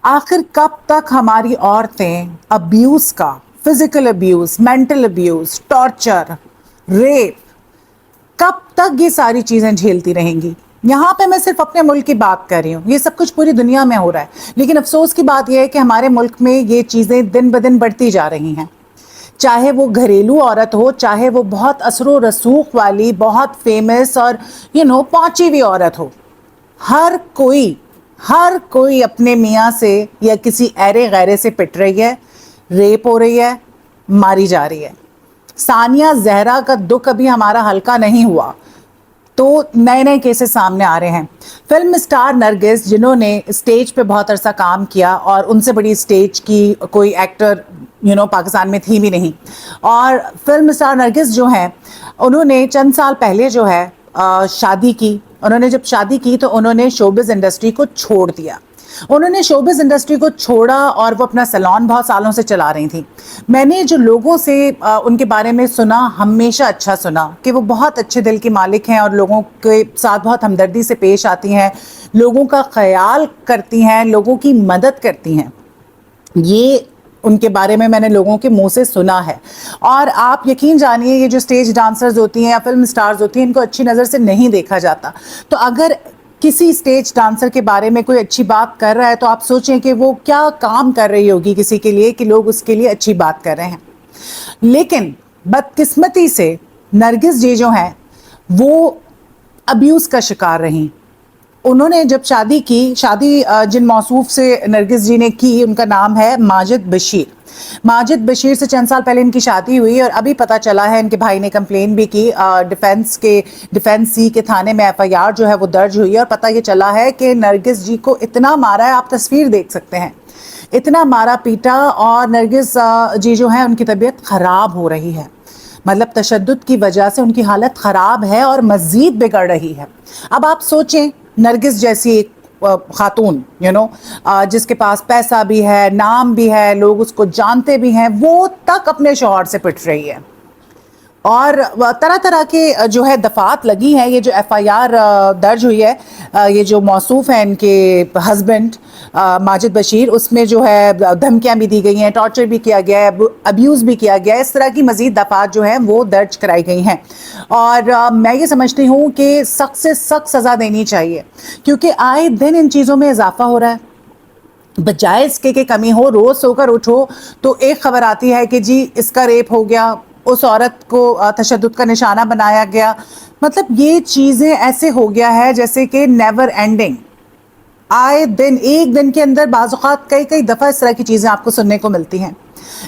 आखिर कब तक हमारी औरतें अब्यूज का, physical abuse, mental abuse, torture, rape, कब तक ये सारी चीजें झेलती रहेंगी? यहाँ पे मैं सिर्फ अपने मुल्क की बात कर रही हूँ, ये सब कुछ पूरी दुनिया में हो रहा है, लेकिन अफसोस की बात यह है कि हमारे मुल्क में ये चीजें दिन ब दिन बढ़ती जा रही हैं। चाहे वो घरेलू औरत हो, चाहे वो बहुत असरो रसूख वाली, बहुत फेमस और पहुंची हुई औरत हो, हर कोई अपने मियाँ से या किसी ऐरे गैरे से पिट रही है, रेप हो रही है, मारी जा रही है। सानिया जहरा का दुख अभी हमारा हल्का नहीं हुआ, तो नए नए केसेस सामने आ रहे हैं। फिल्म स्टार नरगिस, जिन्होंने स्टेज पे बहुत अरसा काम किया और उनसे बड़ी स्टेज की कोई एक्टर पाकिस्तान में थी भी नहीं, और फिल्म स्टार नरगिस जो हैं, उन्होंने चंद साल पहले जो है शादी की। उन्होंने जब शादी की तो उन्होंने शोबिज इंडस्ट्री को छोड़ दिया। उन्होंने शोबिज इंडस्ट्री को छोड़ा और वो अपना सैलून बहुत सालों से चला रही थी। मैंने जो लोगों से उनके बारे में सुना, हमेशा अच्छा सुना कि वो बहुत अच्छे दिल की मालिक हैं और लोगों के साथ बहुत हमदर्दी से पेश आती हैं, लोगों का ख्याल करती हैं, लोगों की मदद करती हैं। ये उनके बारे में मैंने लोगों के मुंह से सुना है। और आप यकीन जानिए, ये जो स्टेज डांसर्स होती हैं या फिल्म स्टार्स होती हैं, इनको अच्छी नज़र से नहीं देखा जाता। तो अगर किसी स्टेज डांसर के बारे में कोई अच्छी बात कर रहा है तो आप सोचें कि वो क्या काम कर रही होगी किसी के लिए कि लोग उसके लिए अच्छी बात कर रहे हैं। लेकिन बदकिस्मती से नरगिस जी जो हैं वो अब्यूज़ का शिकार रहीं। उन्होंने जब शादी की, शादी जिन मौसूफ से नरगिस जी ने की, उनका नाम है माजिद बशीर। माजिद बशीर से चंद साल पहले इनकी शादी हुई और अभी पता चला है, इनके भाई ने कंप्लेन भी की, डिफेंस सी के थाने में एफआईआर जो है वो दर्ज हुई है और पता ये चला है कि नरगिस जी को इतना मारा है, आप तस्वीर देख सकते हैं, इतना मारा पीटा, और नरगिस जी जो है उनकी तबीयत ख़राब हो रही है। मतलब तशद्दुद की वजह से उनकी हालत ख़राब है और मज़ीद बिगड़ रही है। अब आप सोचें, नरगिस जैसी एक खातून जिसके पास पैसा भी है, नाम भी है, लोग उसको जानते भी हैं, वो तक अपने शौहर से पिट रही है। और तरह तरह के जो है दफात लगी हैं। ये जो एफआईआर दर्ज हुई है, ये जो मौसूफ हैं इनके हस्बैंड माजिद बशीर, उसमें जो है धमकियां भी दी गई हैं, टॉर्चर भी किया गया है, अब्यूज़ भी किया गया है, इस तरह की मज़ीद दफात जो हैं वो दर्ज कराई गई हैं। और मैं ये समझती हूँ कि सख्त से सख्त सज़ा देनी चाहिए, क्योंकि आए दिन इन चीज़ों में इजाफा हो रहा है। बजाय इसके कि कमी हो, रोज़ सोकर उठो तो एक खबर आती है कि जी इसका रेप हो गया, उस औरत को तशद्दुद का निशाना बनाया गया। मतलब ये चीज़ें ऐसे हो गया है जैसे कि नेवर एंडिंग। आए दिन, एक दिन के अंदर बाज़ औक़ात कई कई दफ़ा इस तरह की चीज़ें आपको सुनने को मिलती हैं।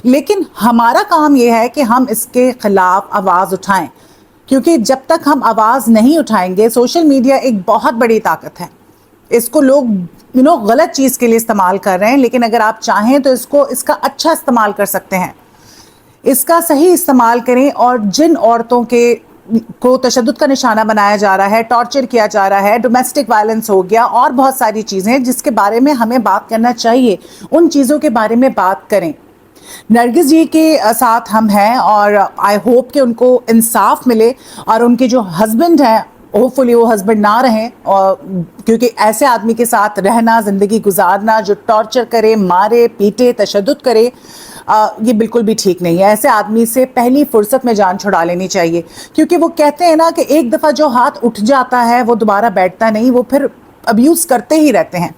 लेकिन हमारा काम ये है कि हम इसके ख़िलाफ़ आवाज़ उठाएं, क्योंकि जब तक हम आवाज़ नहीं उठाएंगे, सोशल मीडिया एक बहुत बड़ी ताकत है, इसको लोग गलत चीज़ के लिए इस्तेमाल कर रहे हैं, लेकिन अगर आप चाहें तो इसका अच्छा इस्तेमाल कर सकते हैं। इसका सही इस्तेमाल करें। और जिन औरतों को तशद्दुद का निशाना बनाया जा रहा है, टॉर्चर किया जा रहा है, डोमेस्टिक वायलेंस हो गया और बहुत सारी चीज़ें जिसके बारे में हमें बात करना चाहिए, उन चीज़ों के बारे में बात करें। नरगिस जी के साथ हम हैं और आई होप कि उनको इंसाफ मिले, और उनके जो हस्बैंड हैं, होपफुली वो हस्बैंड ना रहें, और क्योंकि ऐसे आदमी के साथ रहना, ज़िंदगी गुजारना जो टॉर्चर करे, मारे पीटे, तशद्दुद करे, ये बिल्कुल भी ठीक नहीं है। ऐसे आदमी से पहली फुर्सत में जान छुड़ा लेनी चाहिए, क्योंकि वो कहते हैं ना कि एक दफ़ा जो हाथ उठ जाता है वो दोबारा बैठता नहीं, वो फिर अब्यूज़ करते ही रहते हैं।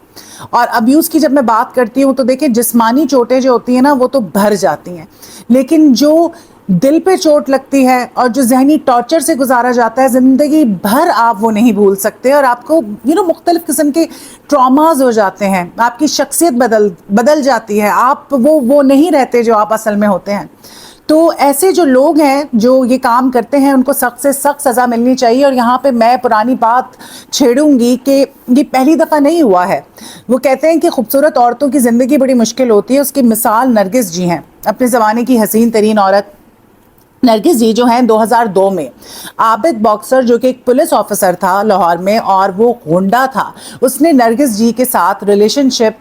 और अब्यूज़ की जब मैं बात करती हूँ तो देखिए, जिस्मानी चोटें जो होती हैं ना वो तो भर जाती हैं, लेकिन जो दिल पे चोट लगती है और जो जहनी टॉर्चर से गुजारा जाता है, ज़िंदगी भर आप वो नहीं भूल सकते, और आपको मुख्तलिफ़ किस्म के ट्रॉमाज हो जाते हैं, आपकी शख्सियत बदल जाती है, आप वो नहीं रहते जो आप असल में होते हैं। तो ऐसे जो लोग हैं जो ये काम करते हैं, उनको सख्त से सख्त सज़ा मिलनी चाहिए। और यहाँ पे मैं पुरानी बात छेड़ूंगी कि ये पहली दफ़ा नहीं हुआ है। वो कहते हैं कि खूबसूरत औरतों की ज़िंदगी बड़ी मुश्किल होती है, उसकी मिसाल नरगिस जी हैं, अपने ज़माने की हसीन तरीन औरत। नरगिस जी जो हैं 2002 में आबिद बॉक्सर, जो कि एक पुलिस ऑफिसर था लाहौर में और वो गुंडा था, उसने नरगिस जी के साथ रिलेशनशिप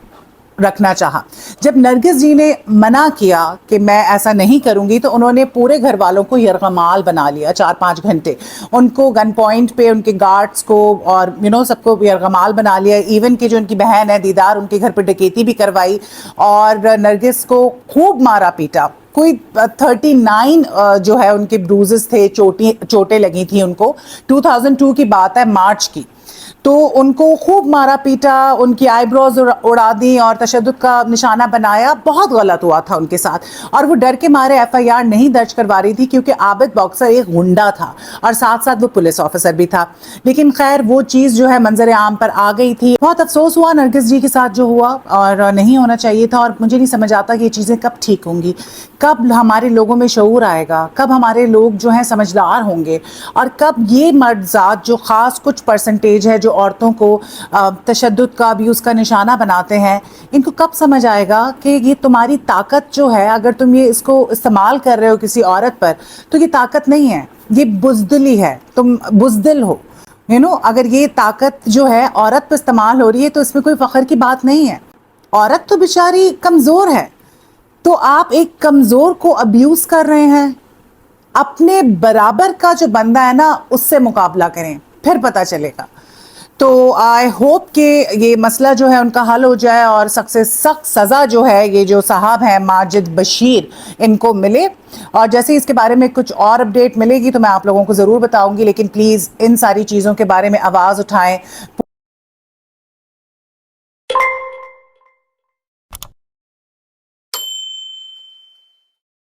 رکھنا چاہا. جب نرگس جی نے منع کیا کہ میں ایسا نہیں کروں گی تو انہوں نے پورے گھر والوں کو یرغمال بنا لیا 4-5 گھنٹے. ان کو گن پوائنٹ پہ ان کے گارڈز کو اور سب کو یرغمال بنا لیا. ایون کہ جو ان کی بہن ہے دیدار, ان کے گھر پہ ڈکیتی بھی کروائی اور نرگس کو خوب مارا پیٹا. کوئی 39 جو ہے ان کے بروزز تھے, چوٹیں لگی تھیں ان کو. 2002 کی بات ہے, مارچ کی. تو ان کو خوب مارا پیٹا, ان کی آئی بروز اڑا دی اور تشدد کا نشانہ بنایا. بہت غلط ہوا تھا ان کے ساتھ, اور وہ ڈر کے مارے ایف آئی آر نہیں درج کروا رہی تھی کیونکہ عابد باکسر ایک غنڈا تھا اور ساتھ ساتھ وہ پولیس آفیسر بھی تھا. لیکن خیر وہ چیز جو ہے منظر عام پر آ گئی تھی. بہت افسوس ہوا نرگس جی کے ساتھ جو ہوا, اور نہیں ہونا چاہیے تھا. اور مجھے نہیں سمجھ آتا کہ یہ چیزیں کب ٹھیک ہوں گی, کب ہمارے لوگوں میں شعور آئے گا, کب ہمارے لوگ جو ہیں سمجھدار ہوں گے, اور کب یہ مرد ذات جو خاص کچھ پرسنٹیج ہے جو عورتوں کو تشدد کا ابیوز کا نشانہ بناتے ہیں, ان کو کب سمجھ آئے گا کہ یہ تمہاری طاقت جو ہے, اگر تم اس کو استعمال کر رہے ہو کسی عورت پر تو یہ طاقت نہیں ہے, یہ بزدلی ہے. تم بزدل ہو. اگر یہ طاقت جو ہے عورت پہ استعمال ہو رہی ہے تو اس میں کوئی فخر کی بات نہیں ہے. عورت تو بیچاری کمزور ہے, تو آپ ایک کمزور کو ابیوز کر رہے ہیں. اپنے برابر کا جو بندہ ہے نا اس سے مقابلہ کریں, پھر پتہ چلے گا. تو آئی ہوپ کہ یہ مسئلہ جو ہے ان کا حل ہو جائے اور سخت سے سخت سزا جو ہے یہ جو صاحب ہیں ماجد بشیر ان کو ملے. اور جیسے ہی اس کے بارے میں کچھ اور اپڈیٹ ملے گی تو میں آپ لوگوں کو ضرور بتاؤں گی. لیکن پلیز ان ساری چیزوں کے بارے میں آواز اٹھائیں,